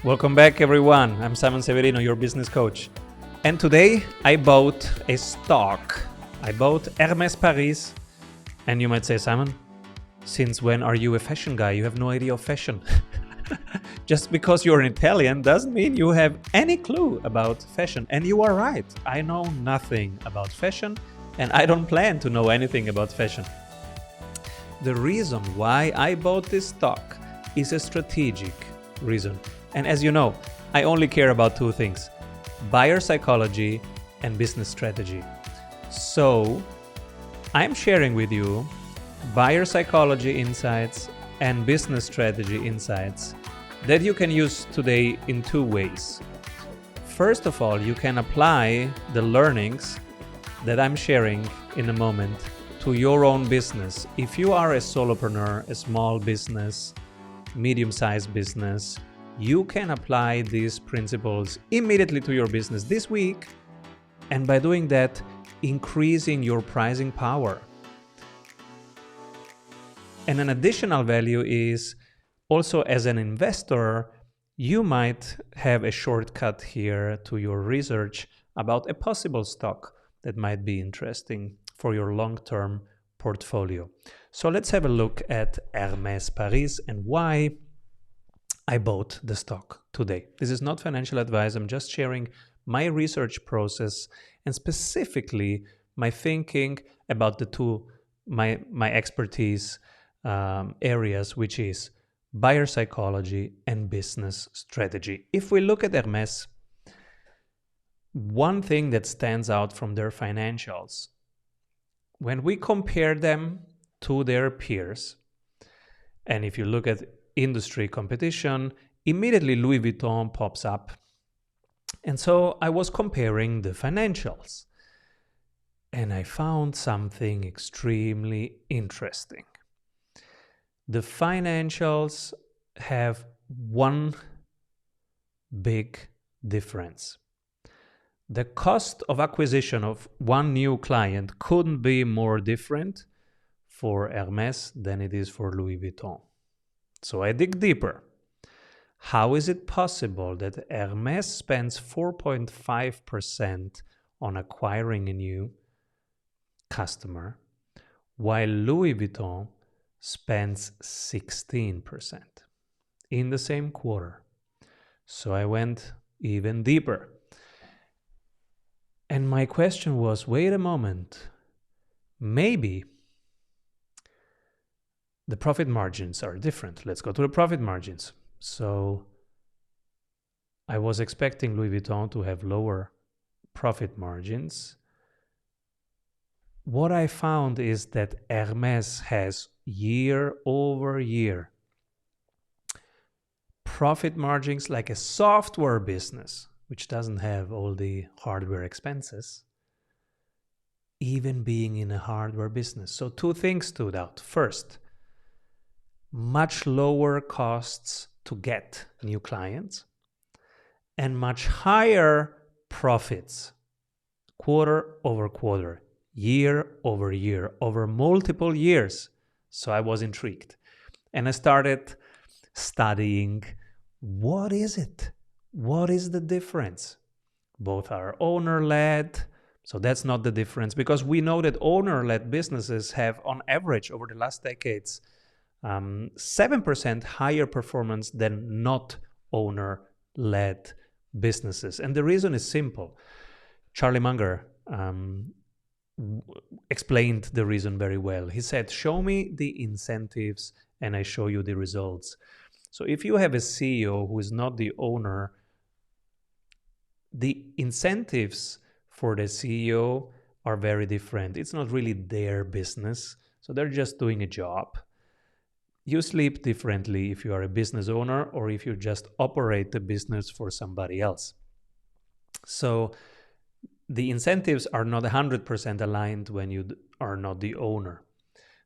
Welcome back, everyone. I'm Simon Severino, your business coach. And today I bought a stock. I bought Hermes Paris. And you might say, Simon, since when are you a fashion guy? You have no idea of fashion. Just because you're an Italian doesn't mean you have any clue about fashion. And you are right. I know nothing about fashion, and I don't plan to know anything about fashion. The reason why I bought this stock is a strategic reason. And as you know, I only care about two things: buyer psychology and business strategy. So I'm sharing with you buyer psychology insights and business strategy insights that you can use today in two ways. First of all, you can apply the learnings that I'm sharing in a moment to your own business. If you are a solopreneur, a small business, medium-sized business, you can apply these principles immediately to your business this week, and by doing that, increasing your pricing power. And an additional value is also, as an investor, you might have a shortcut here to your research about a possible stock that might be interesting for your long-term portfolio. So let's have a look at Hermes Paris and why I bought the stock today. This is not financial advice. I'm just sharing my research process and specifically my thinking about the two, my expertise areas, which is buyer psychology and business strategy. If we look at Hermes, one thing that stands out from their financials, when we compare them to their peers, and if you look at industry competition, immediately Louis Vuitton pops up. And so I was comparing the financials, and I found something extremely interesting. The financials have one big difference. The cost of acquisition of one new client couldn't be more different for Hermes than it is for Louis Vuitton. So I dig deeper. How is it possible that Hermes spends 4.5% on acquiring a new customer, while Louis Vuitton spends 16% in the same quarter? So I went even deeper. And my question was, wait a moment, maybe the profit margins are different. Let's go to the profit margins. So I was expecting Louis Vuitton to have lower profit margins. What I found is that Hermes has year over year profit margins like a software business, which doesn't have all the hardware expenses, even being in a hardware business. So two things stood out. First, much lower costs to get new clients and much higher profits quarter over quarter, year over year, over multiple years. So I was intrigued and I started studying, what is it? What is the difference? Both are owner-led, so that's not the difference, because we know that owner-led businesses have, on average, over the last decades, 7% higher performance than not owner-led businesses. And the reason is simple. Charlie Munger explained the reason very well. He said, show me the incentives and I show you the results. So if you have a CEO who is not the owner, the incentives for the CEO are very different. It's not really their business, so they're just doing a job. You sleep differently if you are a business owner or if you just operate the business for somebody else. So the incentives are not 100% aligned when you are not the owner.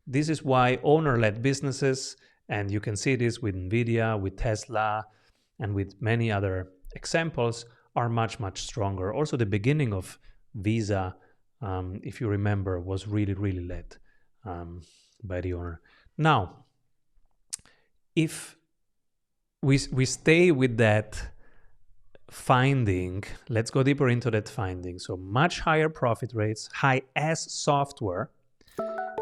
This is why owner-led businesses, and you can see this with NVIDIA, with Tesla, and with many other examples, are much, much stronger. Also, the beginning of Visa, if you remember, was really, really led by the owner. Now, if we stay with that finding. Let's go deeper into that finding. So much higher profit rates, high as software,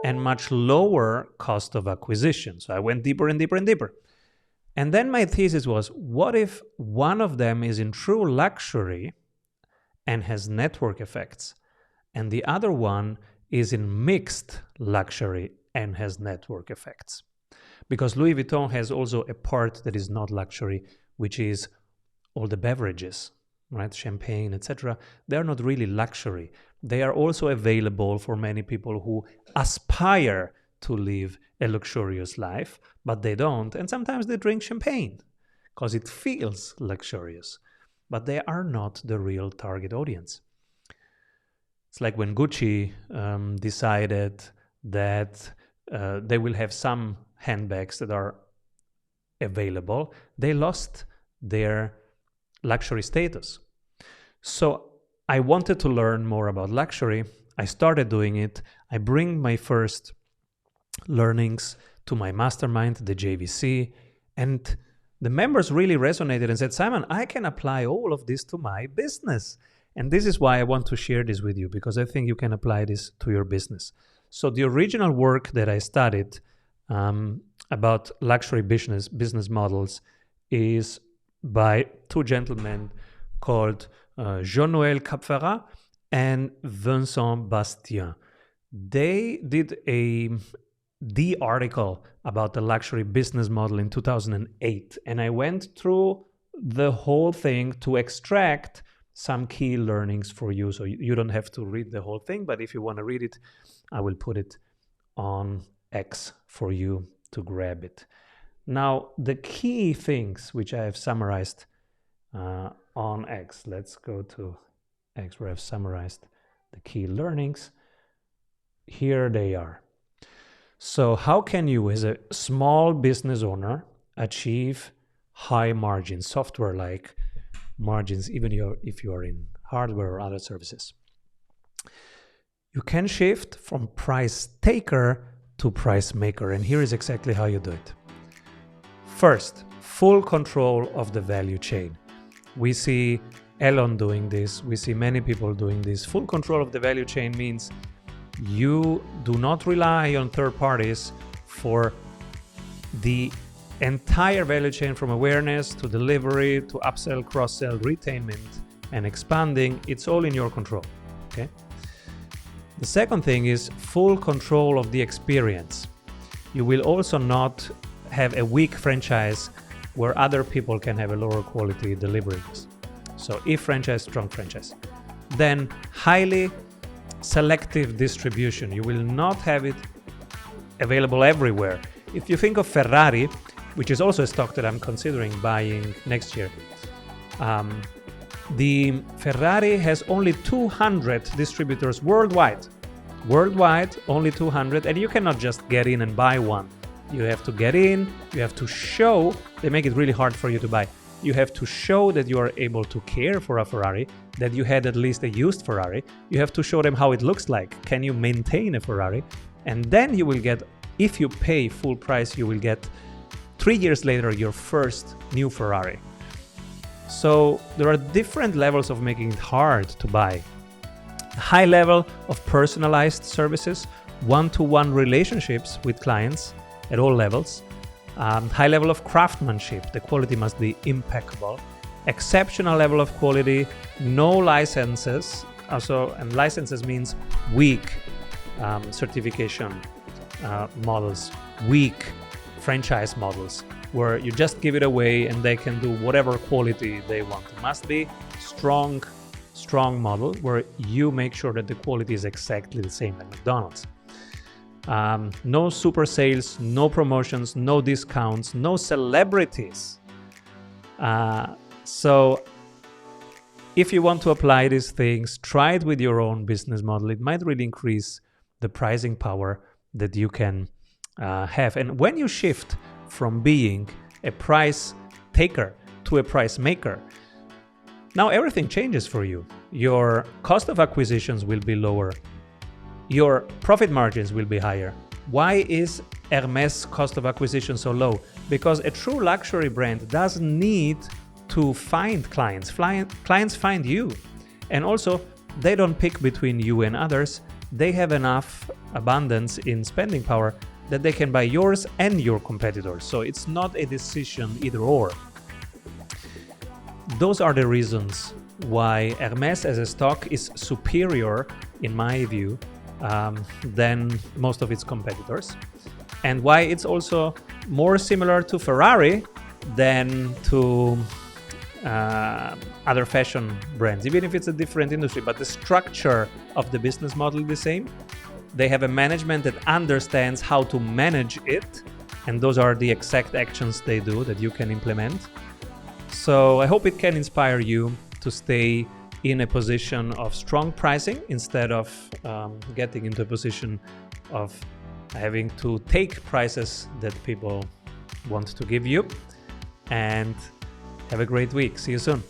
and much lower cost of acquisition. So I went deeper and deeper and deeper. And then my thesis was, what if one of them is in true luxury and has network effects, and the other one is in mixed luxury and has network effects? Because Louis Vuitton has also a part that is not luxury, which is all the beverages, right? Champagne, etc. They're not really luxury. They are also available for many people who aspire to live a luxurious life, but they don't. And sometimes they drink champagne because it feels luxurious, but they are not the real target audience. It's like when Gucci decided that they will have some handbags that are available. They lost their luxury status. So I wanted to learn more about luxury. I started doing it. I bring my first learnings to my mastermind, the JVC, and the members really resonated and said, Simon, I can apply all of this to my business. And this is why I want to share this with you, because I think you can apply this to your business. So the original work that I studied about luxury business models is by two gentlemen called Jean-Noël Capferrat and Vincent Bastien. They did the article about the luxury business model in 2008, and I went through the whole thing to extract some key learnings for you. So you don't have to read the whole thing, but if you want to read it, I will put it on X for you to grab it. Now, the key things which I have summarized on X, let's go to X where I've summarized the key learnings. Here they are. So how can you, as a small business owner, achieve high margins, software-like margins, even if you are in hardware or other services? You can shift from price taker to price maker, and here is exactly how you do it. First, full control of the value chain. We see Elon doing this, we see many people doing this. Full control of the value chain means you do not rely on third parties for the entire value chain, from awareness to delivery to upsell, cross-sell, retainment, and expanding. It's all in your control, okay? The second thing is full control of the experience. You will also not have a weak franchise where other people can have a lower quality deliveries. So if franchise, strong franchise. Then highly selective distribution. You will not have it available everywhere. If you think of Ferrari, which is also a stock that I'm considering buying next year, the Ferrari has only 200 distributors worldwide. Worldwide, only 200, and you cannot just get in and buy one. You have to get in, you have to show, they make it really hard for you to buy. You have to show that you are able to care for a Ferrari, that you had at least a used Ferrari. You have to show them how it looks like. Can you maintain a Ferrari? And then you will get, if you pay full price, you will get 3 years later your first new Ferrari. So there are different levels of making it hard to buy. High level of personalized services, one-to-one relationships with clients at all levels. High level of craftsmanship, the quality must be impeccable. Exceptional level of quality, no licenses. And licenses means weak certification models, weak franchise models, where you just give it away and they can do whatever quality they want. It must be strong model where you make sure that the quality is exactly the same like McDonald's. No super sales, no promotions, no discounts, no celebrities. So if you want to apply these things, try it with your own business model. It might really increase the pricing power that you can have. And when you shift from being a price taker to a price maker, now everything changes for you. Your cost of acquisitions will be lower. Your profit margins will be higher. Why is Hermes cost of acquisition so low? because a true luxury brand doesn't need to find clients. Clients find you. And also, they don't pick between you and others. They have enough abundance in spending power that they can buy yours and your competitors. So it's not a decision either or. Those are the reasons why Hermes as a stock is superior, in my view, than most of its competitors, and why it's also more similar to Ferrari than to other fashion brands, even if it's a different industry. But the structure of the business model is the same. They have a management that understands how to manage it, and those are the exact actions they do that you can implement. So I hope it can inspire you to stay in a position of strong pricing instead of getting into a position of having to take prices that people want to give you. And have a great week. See you soon.